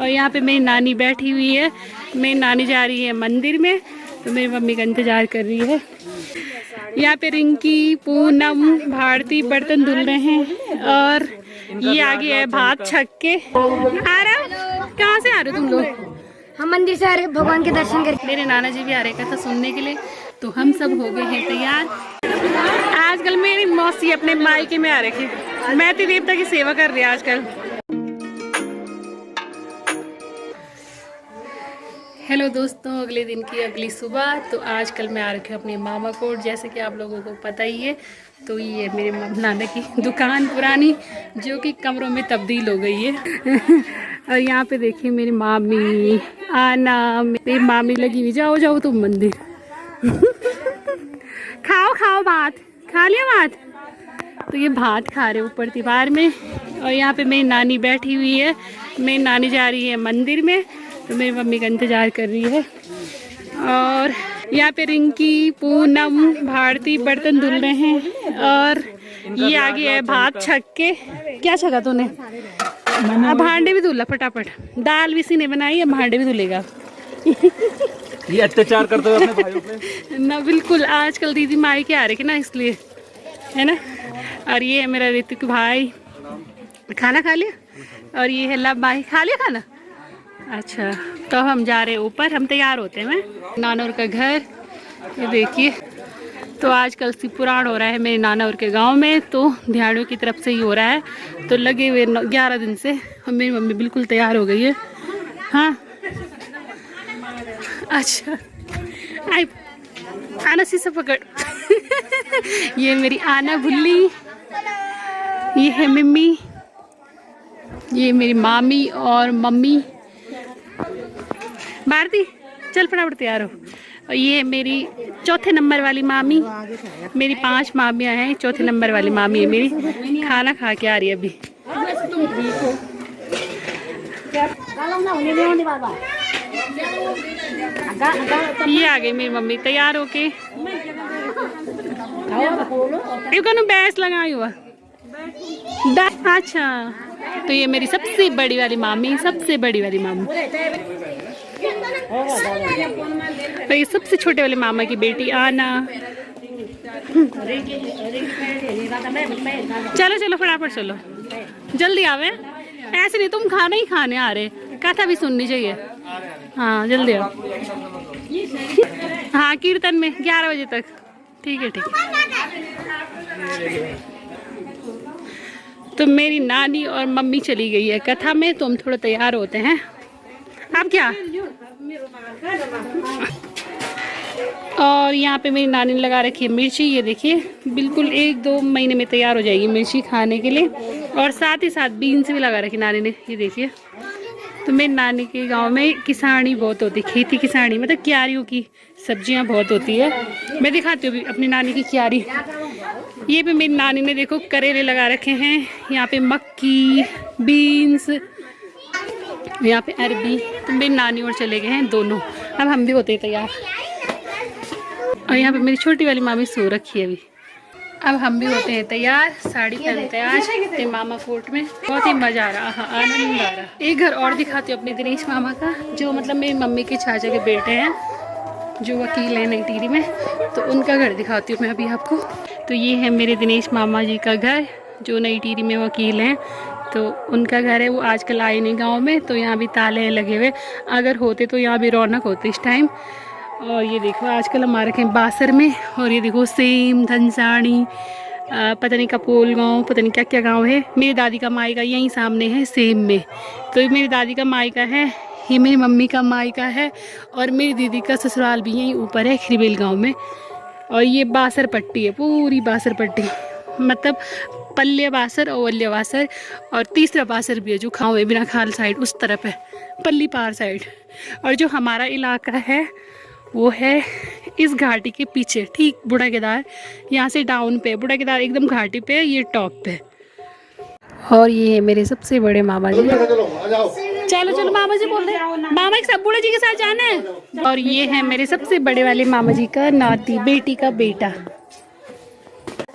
और यहाँ पे मेरी नानी बैठी हुई है। मेरी नानी जा रही है मंदिर में, तो मेरी मम्मी का इंतजार कर रही है। यहाँ पे रिंकी, पूनम, भारती बर्तन धुल रहे हैं और ये आगे है भात छक के। आ रहे हो? कहाँ से आ रहे हो तुम लोग? हम मंदिर से आ रहे भगवान के दर्शन करके। मेरे नाना जी भी आ रहे कथा सुनने के लिए, तो हम सब हो गए हैं तैयार। आजकल मेरी मौसी अपने मायके में आ रखी, मैती देवता की सेवा कर रही है आजकल। हेलो दोस्तों, अगले दिन की अगली सुबह। तो आजकल मैं आ रखी हूँ अपने मामा कोट, जैसे कि आप लोगों को पता ही है। तो ये मेरे नाना की दुकान पुरानी, जो कि कमरों में तब्दील हो गई है। और यहाँ पे देखिए मेरी मामी आना, मेरी मामी लगी हुई। जाओ जाओ तुम मंदिर। खाओ खाओ भात, खा लिया भात? तो ये भात खा रहे ऊपर दीवार में। और यहाँ पे मेरी नानी बैठी हुई है। मेरी नानी जा रही है मंदिर में, तो मेरी मम्मी का इंतजार कर रही है। और यहाँ पे रिंकी, पूनम, भारती बर्तन धुल रहे हैं और ये आगे है भात छक के। क्या छका तूने? अब भांडे भी धुला फटाफट। दाल भी इसी ने बनाई है, भांडे भी धुलेगा। ये अत्याचार करते हो अपने भाइयों पे ना, बिल्कुल। आजकल दीदी माई के आ रही ना, इसलिए है ना। और ये है मेरा ऋतिक भाई। खाना खा लिया? और ये है लव भाई। खा लिया खाना? अच्छा, तो हम जा रहे हैं ऊपर, हम तैयार होते हैं। नानौर का घर ये देखिए। तो आजकल सी पुराण हो रहा है मेरे नानौर के गांव में, तो ध्यानों की तरफ से ही हो रहा है। तो लगे हुए 11 दिन से। और मेरी मम्मी बिल्कुल तैयार हो गई है। हाँ, अच्छा। आई आना सी से पकड़। ये मेरी आना भुल्ली, ये है मम्मी, ये मेरी मामी और मम्मी। भारती चल फटाफट तैयार हो। और ये है मेरी चौथे नंबर वाली मामी। मेरी 5 मामियाँ हैं, चौथे नंबर वाली मामी है मेरी। खाना खा के आ रही है अभी। ये आ गई मेरी मम्मी तैयार होके। बैस लगाई हुआ। अच्छा, तो ये मेरी सबसे बड़ी वाली मामी, सबसे बड़ी वाली मामी। और ये सबसे छोटे वाले मामा की बेटी आना। चलो चलो फटाफट चलो, जल्दी आवे। ऐसे नहीं तुम खाना ही खाने आ रहे, कथा भी सुननी चाहिए। हाँ जल्दी आओ। हाँ कीर्तन में 11 बजे तक। ठीक है ठीक है। तो मेरी नानी और मम्मी चली गई है कथा में, तो हम थोड़ा तैयार होते हैं। अब क्या? और यहाँ पे मेरी नानी ने लगा रखी है मिर्ची। ये देखिए, बिल्कुल 1-2 महीने में तैयार हो जाएगी मिर्ची खाने के लिए। और साथ ही साथ बीन्स भी लगा रखी नानी ने। ये देखिए। तो मेरी नानी के गांव में किसानी बहुत होती, खेती किसानी, मतलब क्यारियों की सब्जियां बहुत होती है। मैं दिखाती हूँ अपनी नानी की क्यारी। ये भी मेरी नानी ने देखो करेले लगा रखे हैं। यहाँ पे मक्की, बीन्स, यहाँ पे अरबी। तो मेरी नानी और चले गए हैं दोनों। अब हम भी होते हैं तैयार। और यहाँ पे मेरी छोटी वाली मामी सो रखी है अभी। अब हम भी होते हैं तैयार, साड़ी पहनते हैं आज ते मामा कोर्ट में। बहुत ही मजा आ रहा, हाँ आनंद आ रहा। एक घर और दिखाती हूँ अपने दिनेश मामा का, जो मतलब मेरी मम्मी के चाचा के बेटे हैं, जो वकील हैं नई टिहरी में। तो उनका घर दिखाती हूँ मैं अभी आपको। तो ये है मेरे दिनेश मामा जी का घर, जो नई टिहरी में वकील हैं। तो उनका घर है, वो आजकल आए नहीं गाँव में, तो यहाँ भी ताले लगे हुए। अगर होते तो यहाँ भी रौनक होती इस टाइम। और ये देखो आजकल हमारे रखे बासर में। और ये देखो सेम, धनसाणी, पता नहीं कपोल गांव, पता नहीं क्या क्या गांव है। मेरी दादी का मायका यहीं सामने है सेम में। तो ये मेरी दादी का मायका है, ये मेरी मम्मी का मायका है। और मेरी दीदी का ससुराल भी यहीं ऊपर है खिरबेल गाँव में। और ये बासर पट्टी है, पूरी बासर पट्टी, मतलब पल्ले बासर, ओवल्य बासर। और तीसरा बासर भी है जो खाओ है बिना खाल साइड, उस तरफ है पल्ली पार साइड। और जो हमारा इलाका है वो है इस घाटी के पीछे, ठीक बूढ़ा केदार। यहाँ से डाउन पे, बूढ़ा केदार एकदम घाटी पे, ये टॉप पे। और ये है मेरे सबसे बड़े मामा जी। चलो चलो मामा जी बोल रहे हैं, मामा के सब बूढ़ा जी के साथ जाना है। और ये है मेरे सबसे बड़े वाले मामा जी का नाती, बेटी का बेटा।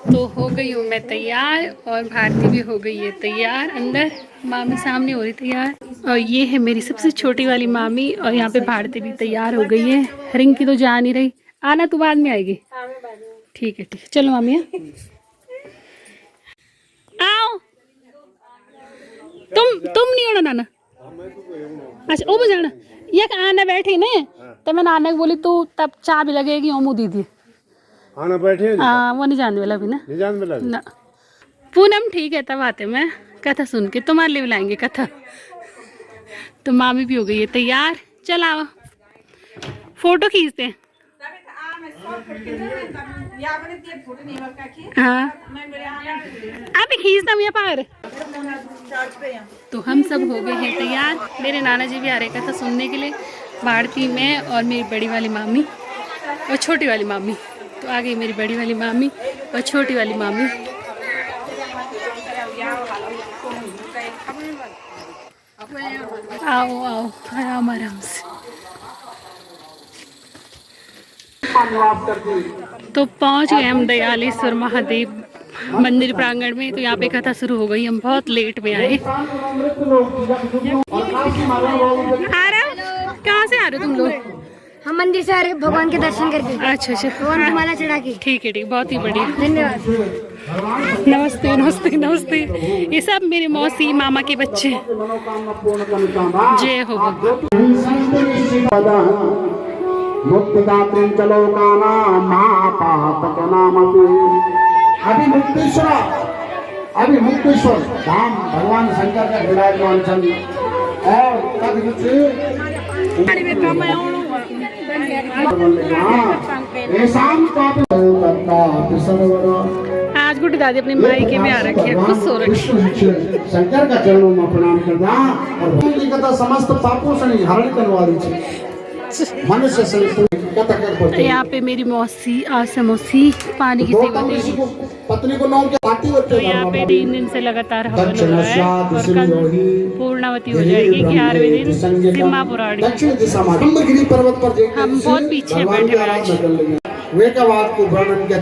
तो हो गई हूँ मैं तैयार और भारती भी हो गई है तैयार। अंदर मामी सामने हो रही तैयार और ये है मेरी सबसे छोटी वाली मामी और यहाँ पे भारती भी तैयार हो गई है। रिंकी तो जा नहीं रही, आना तू बाद में आएगी। ठीक है चलो मामी आओ। तुम नहीं होना नाना। अच्छा वो जाना ये आना बैठी ने तो मैं नाना को बोली तू तब चाय भी लगेगी ओमू दीदी आना बैठे हाँ वो नहीं जानने वाला अभी ना नहीं जान मिला ना। पूनम ठीक है तब आते मैं कथा सुन के तुम्हारे लिए बुलाएंगे कथा। तो मामी भी हो गई है तैयार। चल आओ फोटो खींचते हैं। हाँ अभी खींचना मैं पार। तो हम सब हो गए हैं तैयार। मेरे नाना जी भी आ रहे कथा सुनने के लिए। भारती मैं और मेरी बड़ी वाली मामी और छोटी वाली मामी। तो आ गई मेरी बड़ी वाली मामी और छोटी वाली मामी। आओ आओ आराम आराम से। तो पहुंच गए हम दयालेश्वर महादेव मंदिर प्रांगण में। तो यहाँ पे कथा शुरू हो गई। हम बहुत लेट में आए। आ रहे हो कहाँ से आ रहे हो तुम लोग? हम मंदिर से आ रहे भगवान के दर्शन करके। अच्छा भगवान की माला चढ़ा के। ठीक है बहुत ही बढ़िया। धन्यवाद। नमस्ते नमस्ते नमस्ते। ये सब मेरे मौसी मामा के बच्चे। जय हो मुक्तिदात्री चलोकाना अभिमुक्तेश्वर धाम भगवान शंकर का विराजमान चंद्र और आज गुड्डी दादी अपनी माई के में आ रखी है, खुश हो रखी है। शंकर का चरणों में प्रणाम करना और कथा समस्त पापों से हरण करवारी छे। मनुष्य से यहाँ पे मेरी मौसी आशा मौसी पानी की सेवा दे रही है। पत्नी को नाम के पार्टी तो यहाँ पे 3 दिन से लगातार हवन हो रहा है और कल पूर्णावती हो जाएगी 11वें दिन सिम्मा पुराणी। पर्वत पर हम बहुत पीछे बैठे हैं आज। वे का बात को वर्णन के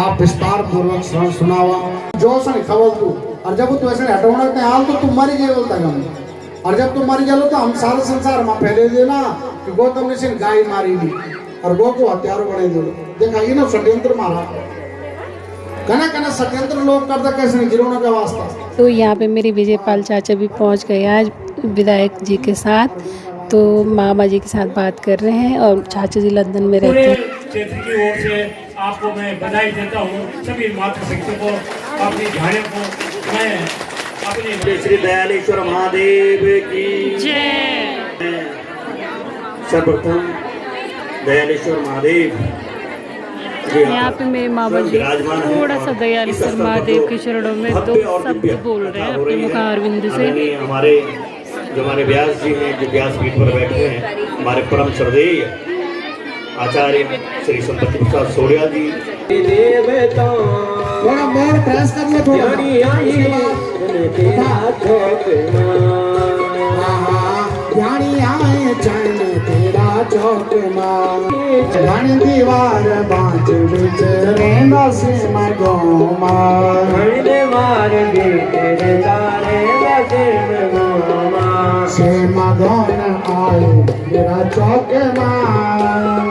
आप विस्तार पूर्वक सुनावा जो सन खबर तू और जब तू ऐसे हटवना के हाल तो तुम मरी गए बोलता हम और जब तुम मरी गए तो हम सारे संसार में फैले देना कि गौतम ने सिर्फ गाय मारी दी और गौ को हथियार बने दे। देखा ये ना षड्यंत्र मारा कना कना षड्यंत्र लोग करता कैसे नहीं गिरोना का वास्ता। तो यहाँ पे मेरे विजयपाल चाचा भी पहुँच गए आज विधायक जी के साथ। तो मामा जी के साथ बात कर रहे हैं और चाचा जी लंदन में रहते हैं। क्षेत्र की ओर से आपको मैं बधाई देता हूँ। सभी मातृ शिक्षकों अपनी भाइयों को मैं अपने श्री दयालेश्वर महादेव की जय। सर्वप्रथम दयालेश्वर महादेव यहाँ पे मेरे मामा जी थोड़ा सा दयालेश्वर महादेव के चरणों में 2 शब्द बोल रहे हैं अपने मुखारविंद से। हमारे व्यास जी हैं जो व्यास पीठ पर बैठे हैं, हमारे परम श्रद्धेय आचार्य श्री संपत्ति प्रसाद सोडिया जी। थोड़ा मोर प्रेस कर ले ध्यानी आए चरण तेरा चौक मार दीवार बाँच बिच रेंदा सिम गोमा सिम गोन आए तेरा चौक मार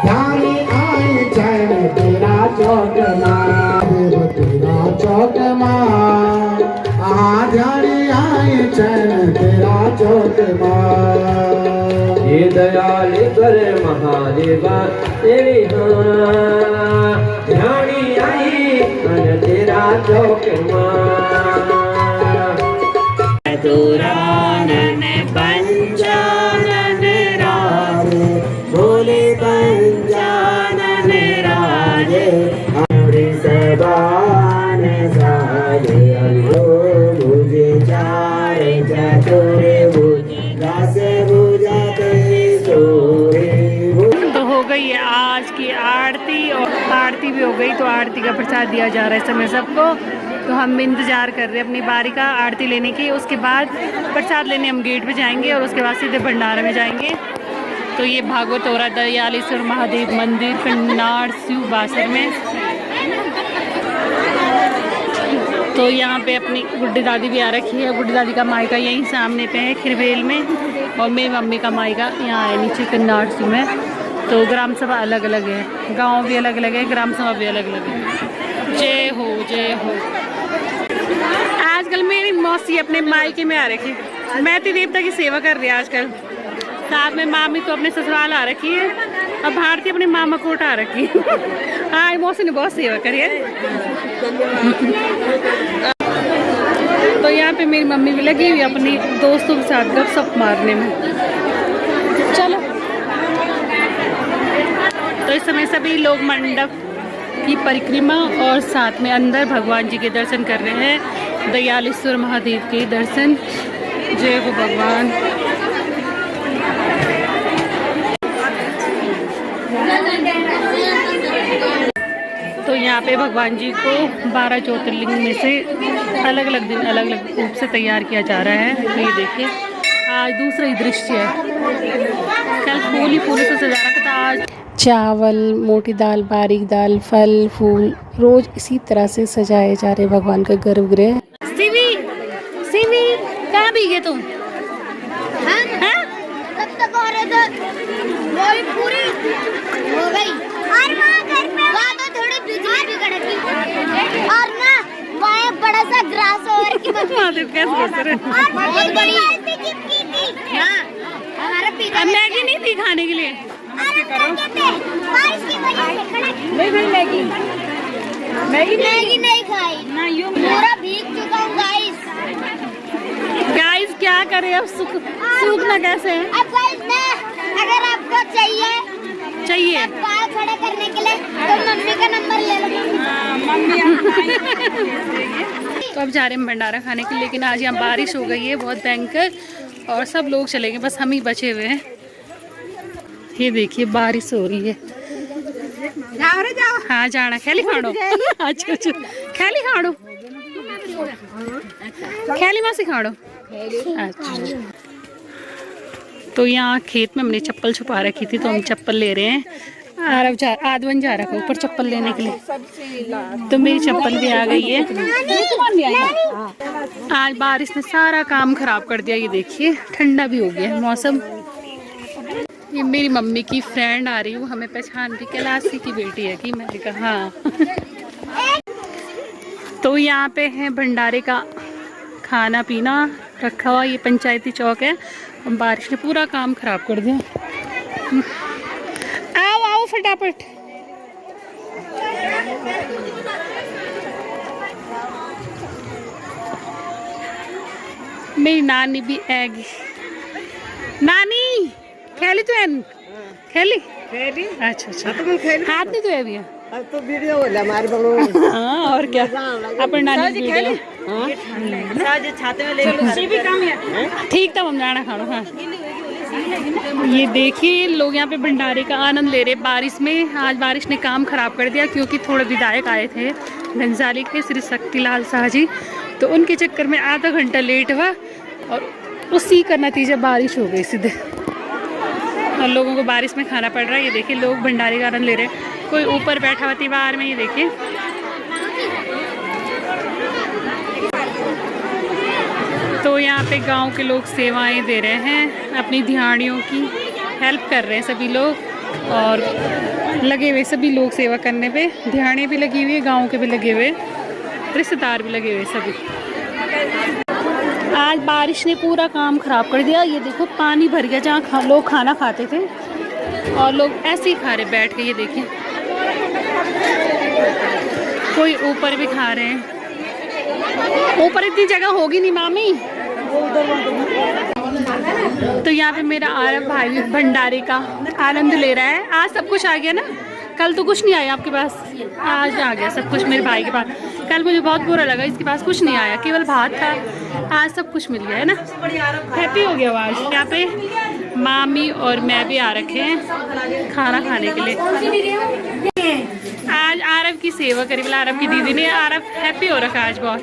ध्यानी आए चरण तेरा चौक मार तेरा चौक मार ध्यानी आए चरण तेरा चौक मार। ये दयाल कर महादेवा तेरी ध्यानी आई मन तेरा चौक मार। तुरानन पंचानन राजे भोले पंचानन राजे हरि सबान सारे मुझे चार चतुरे गासे तो हो गई है आज की आरती और आरती भी हो गई। तो आरती का प्रसाद दिया जा रहा है इस समय सबको। तो हम इंतज़ार कर रहे हैं अपनी बारी का आरती लेने की। उसके बाद प्रसाद लेने हम गेट पे जाएंगे और उसके बाद सीधे भंडारा में जाएंगे। तो ये भागवत हो रहा दयालेश्वर महादेव मंदिर कन्नाड़ शिव बासर में। तो यहाँ पे अपनी गुड्डी दादी भी आ रखी है। गुड्डी दादी का मायका यहीं सामने पे है खिरवेल में, और मेरी मम्मी का मायका यहाँ है नीचे कन्नाट में। तो ग्राम सभा अलग अलग है, गांव भी अलग अलग है, ग्राम सभा भी अलग अलग है। जय हो जय हो। आजकल मेरी मौसी अपने मायके में आ रखी है, मैती देवता की सेवा कर रही है आजकल। साथ में मामी तो अपने ससुराल आ रखी है, अब भारती अपने मामा कोट आ रखी है। हाँ, मौसी ने बहुत सेवा करी है। तो यहाँ पे मेरी मम्मी भी लगी हुई अपनी दोस्तों के साथ गपशप मारने में। चलो, तो इस समय सभी लोग मंडप की परिक्रमा और साथ में अंदर भगवान जी के दर्शन कर रहे हैं, दयालेश्वर महादेव के दर्शन। जय हो भगवान। तो यहाँ पे भगवान जी को 12 ज्योतिर्लिंग में से अलग अलग दिन अलग अलग रूप से तैयार किया जा रहा है। तो ये देखिए, आज दूसरा ही दृश्य है। कल फूल ही फूलों से सजा रखा था, आज चावल, मोटी दाल, बारीक दाल, फल फूल रोज इसी तरह से सजाए जा रहे भगवान का गर्भगृह। सिवी, सिवी कहाँ भी गए तुम? तब तक हो रहे थे, वही पूरी हो गई। और वहाँ घर पे तो थोड़ी बिजली भी कड़की, और ना वहाँ बड़ा सा ग्रास ओवर की बहुत बड़ी हाँ, हमारा पिता मैगी नहीं थी खाने के लिए। मैगी नहीं खाई ना, यूं पूरा भीग चुका हूँ गाइस। गाइस क्या करें अब, सूखना कैसे है? अब गाइस ना, अगर आपको चाहिए बाल खड़े करने के लिए तो मम्मी का नंबर ले लो। तो अब जा रहे हैं भंडारा खाने के लिए, लेकिन आज यहाँ बारिश हो गई है बहुत भयंकर, और सब लोग चले गए, बस हम ही बचे हुए हैं। ये देखिए बारिश हो रही है। जाओ रे जाओ। हाँ जाना, खेली खाड़ो। अच्छा अच्छा, खेली खाड़ो, खेली मासी खाड़ो। अच्छा, तो यहाँ खेत में हमने चप्पल छुपा रखी थी, तो हम चप्पल ले रहे हैं। आदवन जा रखा ऊपर चप्पल लेने के लिए, तो मेरी चप्पल भी आ गई है। आज बारिश ने सारा काम खराब कर दिया। ये देखिए ठंडा भी हो गया मौसम। ये मेरी मम्मी की फ्रेंड आ रही है, वो हमें पहचान रही, कैलाशी की बेटी है कि, मैंने कहा हाँ। तो यहाँ पे है भंडारे का खाना पीना रखा हुआ, ये पंचायती चौक है। बारिश ने पूरा काम खराब कर दिया। आओ आओ फटाफट। मेरी नानी भी आएगी। नानी खेली तो है, खेली अच्छा अच्छा, हाथ नहीं धोया भी है। अब तो वीडियो हो हमारे बगल। हाँ और क्या, अपन नानी की वीडियो। ठीक था, हम जाना खाना। हाँ ये देखिए लोग यहाँ पे भंडारे का आनंद ले रहे बारिश में। आज बारिश ने काम खराब कर दिया, क्योंकि थोड़े विधायक आए थे घनसाली के, श्री शक्तिलाल शाह जी, तो उनके चक्कर में आधा घंटा लेट हुआ, और उसी का नतीजा बारिश हो गई सीधे, और लोगों को बारिश में खाना पड़ रहा है। ये देखिए लोग भंडारे का आनंद ले रहे हैं। कोई ऊपर बैठा हुआ दीवार में, ये देखिए। तो यहाँ पे गांव के लोग सेवाएं दे रहे हैं, अपनी दिहाड़ियों की हेल्प कर रहे हैं सभी लोग, और लगे हुए सभी लोग सेवा करने पे। दिहाड़ियाँ भी लगी हुई है, गाँव के भी लगे हुए, रिश्तेदार भी लगे हुए सभी। आज बारिश ने पूरा काम खराब कर दिया। ये देखो पानी भर गया जहाँ लोग खाना खाते थे, और लोग ऐसे ही खा रहे बैठ के। ये देखिए कोई ऊपर भी खा रहे हैं, ऊपर इतनी जगह होगी नहीं मामी। तो यहाँ पे मेरा आरव भाई भी भंडारे का आनंद ले रहा है। आज सब कुछ आ गया ना, कल तो कुछ नहीं आया आपके पास, आज आ गया सब कुछ मेरे भाई के पास। कल मुझे बहुत बुरा लगा, इसके पास कुछ नहीं आया, केवल भात था। आज सब कुछ मिल गया है ना, हैप्पी हो गया आज। यहाँ पे मामी और मैं भी आ रखे हैं खाना खाने के लिए। आज आरव की सेवा करी, बोला आरव की दीदी ने। आरव हैप्पी हो रखा आज बहुत।